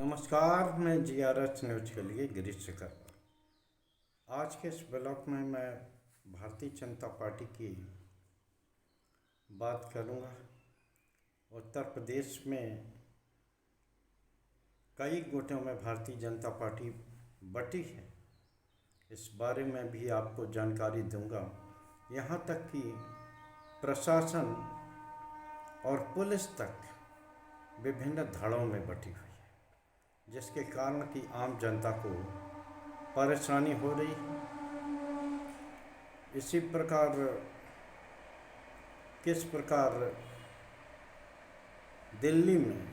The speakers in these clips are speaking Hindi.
नमस्कार, मैं जीआरएच न्यूज के लिए गिरीश शेखर। आज के इस ब्लॉग में मैं भारतीय जनता पार्टी की बात करूंगा। उत्तर प्रदेश में कई गुटों में भारतीय जनता पार्टी बटी है, इस बारे में भी आपको जानकारी दूंगा। यहाँ तक कि प्रशासन और पुलिस तक विभिन्न धड़ों में बटी हुई है, जिसके कारण कि आम जनता को परेशानी हो रही है। इसी प्रकार किस प्रकार दिल्ली में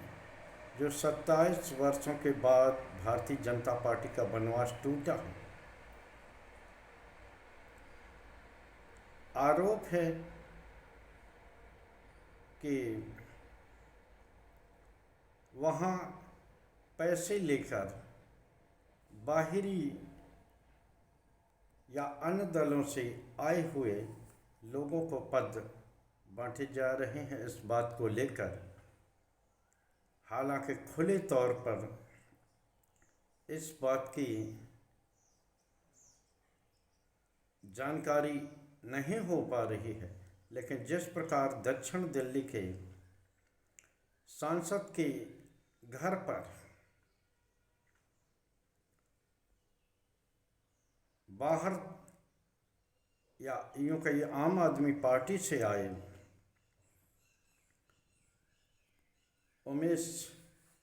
जो 27 वर्षों के बाद भारतीय जनता पार्टी का बनवास टूटा है, आरोप है कि वहाँ पैसे लेकर बाहरी या अन्य दलों से आए हुए लोगों को पद बांटे जा रहे हैं। इस बात को लेकर हालांकि खुले तौर पर इस बात की जानकारी नहीं हो पा रही है, लेकिन जिस प्रकार दक्षिण दिल्ली के सांसद के घर पर बाहर या यूं कहिए आम आदमी पार्टी से आए उमेश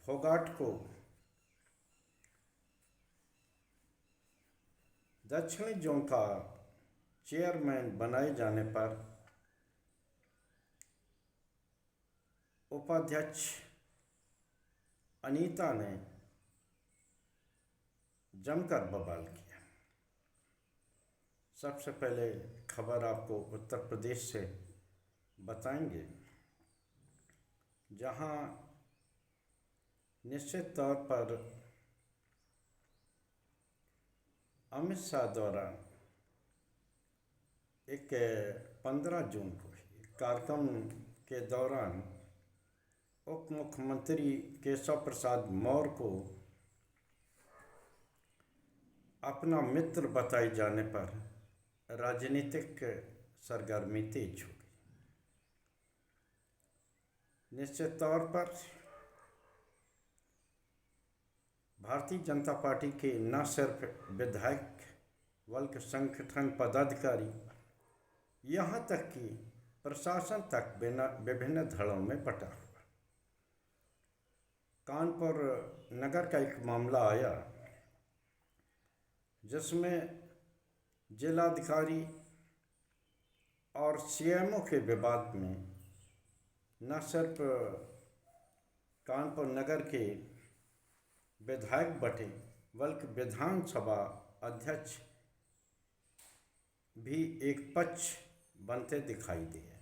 फोगाट को दक्षिणी जोन का चेयरमैन बनाए जाने पर उपाध्यक्ष अनीता ने जमकर बवाल किया। सबसे पहले खबर आपको उत्तर प्रदेश से बताएंगे, जहां निश्चित तौर पर अमित शाह द्वारा एक 15 जून को कार्यक्रम के दौरान उप मुख्यमंत्री केशव प्रसाद मौर्य को अपना मित्र बताए जाने पर राजनीतिक सरगर्मी तेज हो गई। निश्चित तौर पर भारतीय जनता पार्टी के न सिर्फ विधायक बल्कि संगठन पदाधिकारी, यहाँ तक कि प्रशासन तक विभिन्न धड़ों में बटा हुआ। कानपुर नगर का एक मामला आया जिसमें जिलाधिकारी और सीएमओ के विवाद में न सिर्फ कानपुर नगर के विधायक बटे बल्कि विधानसभा अध्यक्ष भी एक पक्ष बनते दिखाई दिए।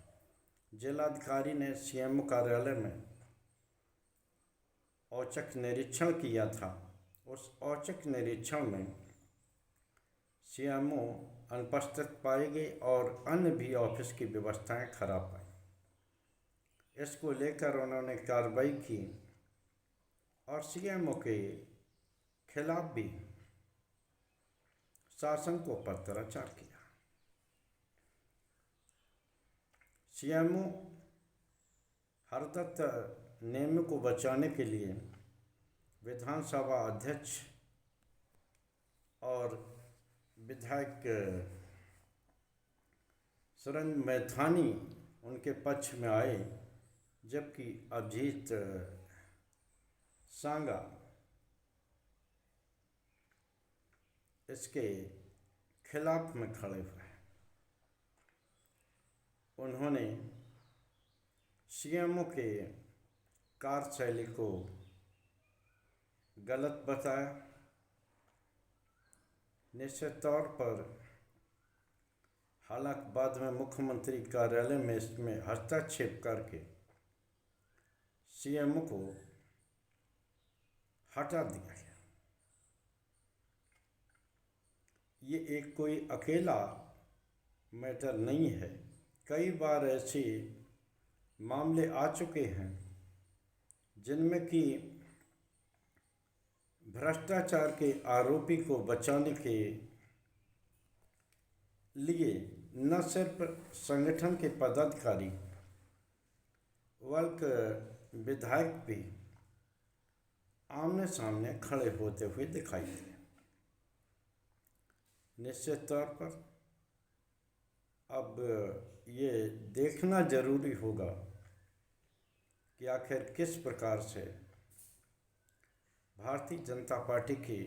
जिलाधिकारी ने सीएमओ कार्यालय में औचक निरीक्षण किया था। उस औचक निरीक्षण में सीएमओ अनुपस्थित पाए गए और अन्य भी ऑफिस की व्यवस्थाएं खराब पाई। इसको लेकर उन्होंने कार्रवाई की और सीएमओ के खिलाफ भी शासन को पत्राचार किया। सीएमओ हरदत्त नेम को बचाने के लिए विधानसभा अध्यक्ष और विधायक सुरेंद्र मैथानी उनके पक्ष में आए, जबकि अभिजीत सांगा इसके खिलाफ में खड़े हुए। उन्होंने सीएमओ के कार्यशैली को गलत बताया। निश्चित तौर पर हालांकि बाद में मुख्यमंत्री कार्यालय में इसमें हस्तक्षेप करके सीएमओ को हटा दिया गया। ये एक कोई अकेला मैटर नहीं है, कई बार ऐसे मामले आ चुके हैं जिनमें कि भ्रष्टाचार के आरोपी को बचाने के लिए न सिर्फ संगठन के पदाधिकारी बल्कि विधायक भी आमने सामने खड़े होते हुए दिखाई दिए। निश्चित तौर पर अब ये देखना जरूरी होगा कि आखिर किस प्रकार से भारतीय जनता पार्टी की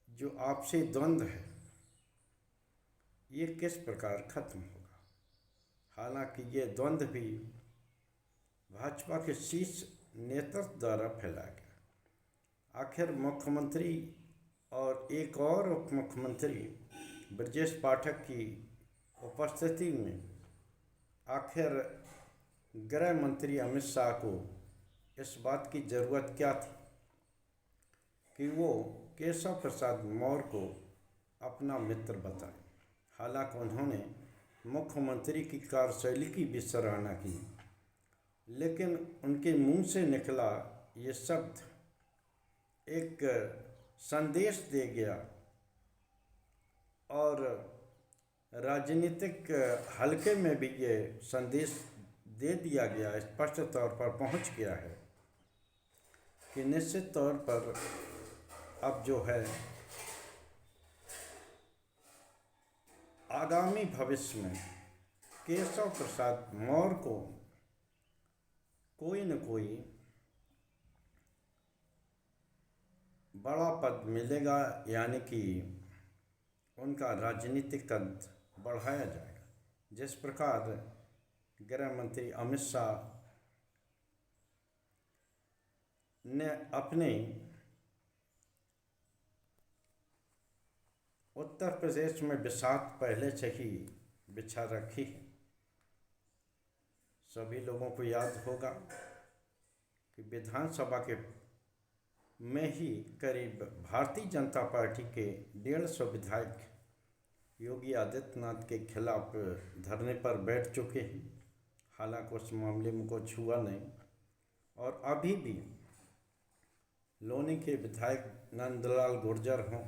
जो आपसी द्वंद्व है ये किस प्रकार खत्म होगा। हालांकि ये द्वंद्व भी भाजपा के शीर्ष नेतृत्व द्वारा फैलाया गया। आखिर मुख्यमंत्री और एक और उप मुख्यमंत्री ब्रजेश पाठक की उपस्थिति में आखिर गृह मंत्री अमित शाह को इस बात की ज़रूरत क्या थी कि वो केशव प्रसाद मौर्य को अपना मित्र बताए। हालांकि उन्होंने मुख्यमंत्री की कार्यशैली की भी सराहना की, लेकिन उनके मुंह से निकला ये शब्द एक संदेश दे गया और राजनीतिक हलके में भी ये संदेश दे दिया गया, स्पष्ट तौर पर पहुंच गया है कि निश्चित तौर पर अब जो है आगामी भविष्य में केशव प्रसाद मौर्य को कोई न कोई बड़ा पद मिलेगा, यानी कि उनका राजनीतिक कद बढ़ाया जाएगा। जिस प्रकार गृह मंत्री अमित शाह ने अपने उत्तर प्रदेश में बिसात पहले से ही बिछा रखी है। सभी लोगों को याद होगा कि विधानसभा के में ही करीब भारतीय जनता पार्टी के 150 विधायक योगी आदित्यनाथ के खिलाफ धरने पर बैठ चुके हैं। हालांकि उस मामले में कुछ हुआ नहीं और अभी भी लोनी के विधायक नंदलाल गुर्जर हों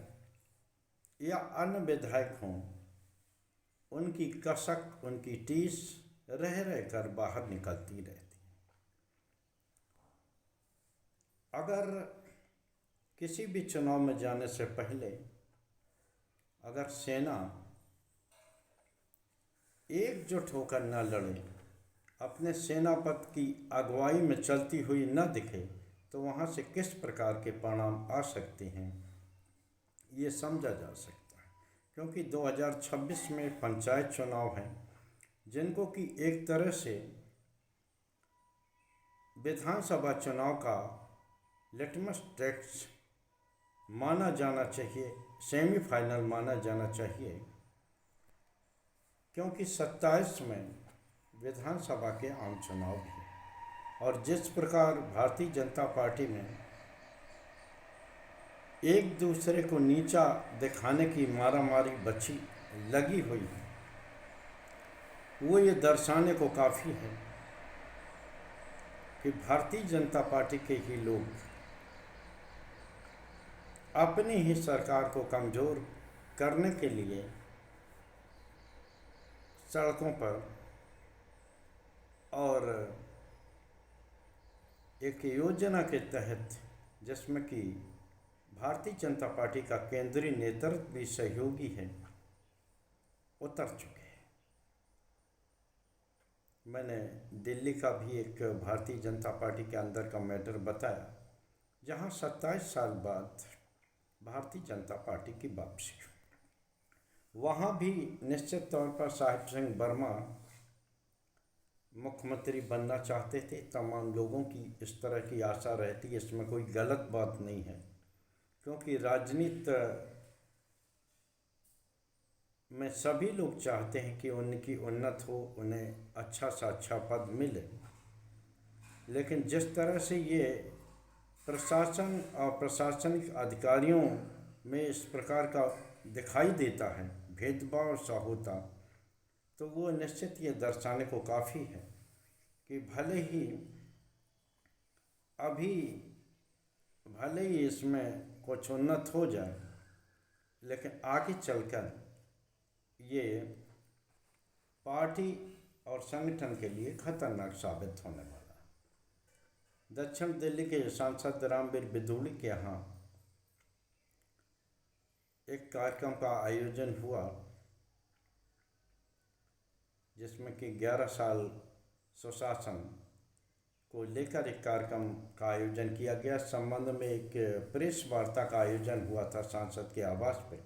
या अन्य विधायक हों, उनकी कसक, उनकी टीस रह रहकर बाहर निकलती रहती। अगर किसी भी चुनाव में जाने से पहले अगर सेना एकजुट होकर न लड़े, अपने सेनापति की अगुवाई में चलती हुई न दिखे, तो वहाँ से किस प्रकार के परिणाम आ सकते हैं ये समझा जा सकता है। क्योंकि 2026 में पंचायत चुनाव हैं, जिनको कि एक तरह से विधानसभा चुनाव का लिटमस टेस्ट माना जाना चाहिए, सेमीफाइनल माना जाना चाहिए, क्योंकि 27 में विधानसभा के आम चुनाव भी हैं। और जिस प्रकार भारतीय जनता पार्टी में एक दूसरे को नीचा दिखाने की मारामारी बची लगी हुई है, वो ये दर्शाने को काफ़ी है कि भारतीय जनता पार्टी के ही लोग अपनी ही सरकार को कमज़ोर करने के लिए सड़कों पर और एक योजना के तहत, जिसमें कि भारतीय जनता पार्टी का केंद्रीय नेतृत्व भी सहयोगी है, उतर चुके हैं। मैंने दिल्ली का भी एक भारतीय जनता पार्टी के अंदर का मैटर बताया, जहां 27 साल बाद भारतीय जनता पार्टी की वापसी। वहाँ भी निश्चित तौर पर साहिब सिंह वर्मा मुख्यमंत्री बनना चाहते थे। तमाम लोगों की इस तरह की आशा रहती है, इसमें कोई गलत बात नहीं है, क्योंकि राजनीति में सभी लोग चाहते हैं कि उनकी उन्नत हो, उन्हें अच्छा सा अच्छा पद मिले। लेकिन जिस तरह से ये प्रशासन और प्रशासनिक अधिकारियों में इस प्रकार का दिखाई देता है भेदभाव सा होता, तो वो निश्चित ये दर्शाने को काफ़ी है कि भले ही अभी भले ही इसमें कुछ उन्नत हो जाए, लेकिन आगे चलकर ये पार्टी और संगठन के लिए खतरनाक साबित होने वाला है। दक्षिण दिल्ली के सांसद रामवीर बिदूड़ी के यहाँ एक कार्यक्रम का आयोजन हुआ, जिसमें कि 11 साल सुशासन को लेकर एक कार्यक्रम का आयोजन किया गया। इस संबंध में एक प्रेस वार्ता का आयोजन हुआ था सांसद के आवास पे,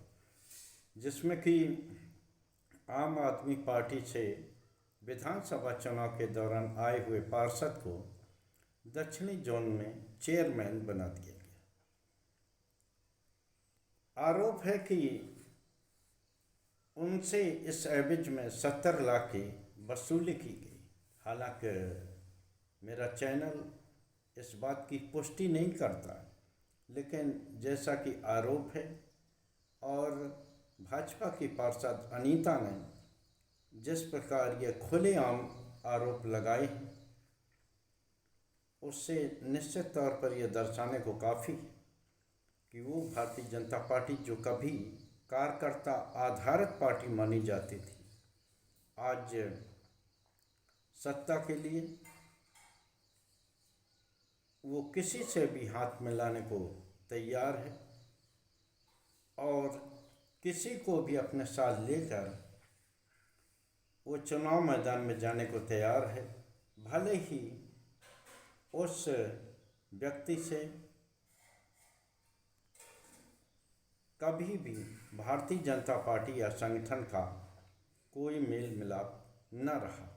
जिसमें कि आम आदमी पार्टी से विधानसभा चुनाव के दौरान आए हुए पार्षद को दक्षिणी जोन में चेयरमैन बना दिया गया। आरोप है कि उनसे इस एवज में 70 लाख की वसूली की गई। हालांकि मेरा चैनल इस बात की पुष्टि नहीं करता, लेकिन जैसा कि आरोप है और भाजपा की पार्षद अनीता ने जिस प्रकार ये खुलेआम आरोप लगाए हैं, उससे निश्चित तौर पर यह दर्शाने को काफ़ी कि वो भारतीय जनता पार्टी, जो कभी कार्यकर्ता आधारित पार्टी मानी जाती थी, आज सत्ता के लिए वो किसी से भी हाथ मिलाने को तैयार है और किसी को भी अपने साथ लेकर वो चुनाव मैदान में जाने को तैयार है, भले ही उस व्यक्ति से कभी भी भारतीय जनता पार्टी या संगठन का कोई मेल मिलाप न रहा।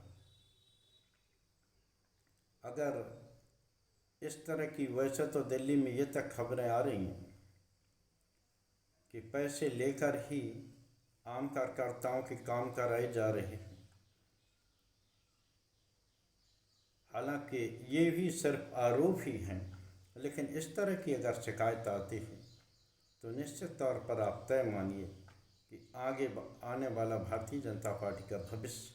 अगर इस तरह की, वैसे तो दिल्ली में ये तक खबरें आ रही हैं कि पैसे लेकर ही आम कार्यकर्ताओं के काम कराए जा रहे हैं। हालांकि ये भी सिर्फ आरोप ही हैं, लेकिन इस तरह की अगर शिकायत आती है तो निश्चित तौर पर आप तय मानिए कि आगे आने वाला भारतीय जनता पार्टी का भविष्य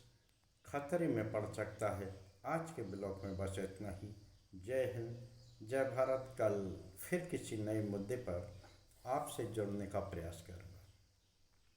खतरे में पड़ सकता है। आज के ब्लॉग में बस इतना ही। जय हिंद, जय भारत। कल फिर किसी नए मुद्दे पर आपसे जुड़ने का प्रयास करूँ।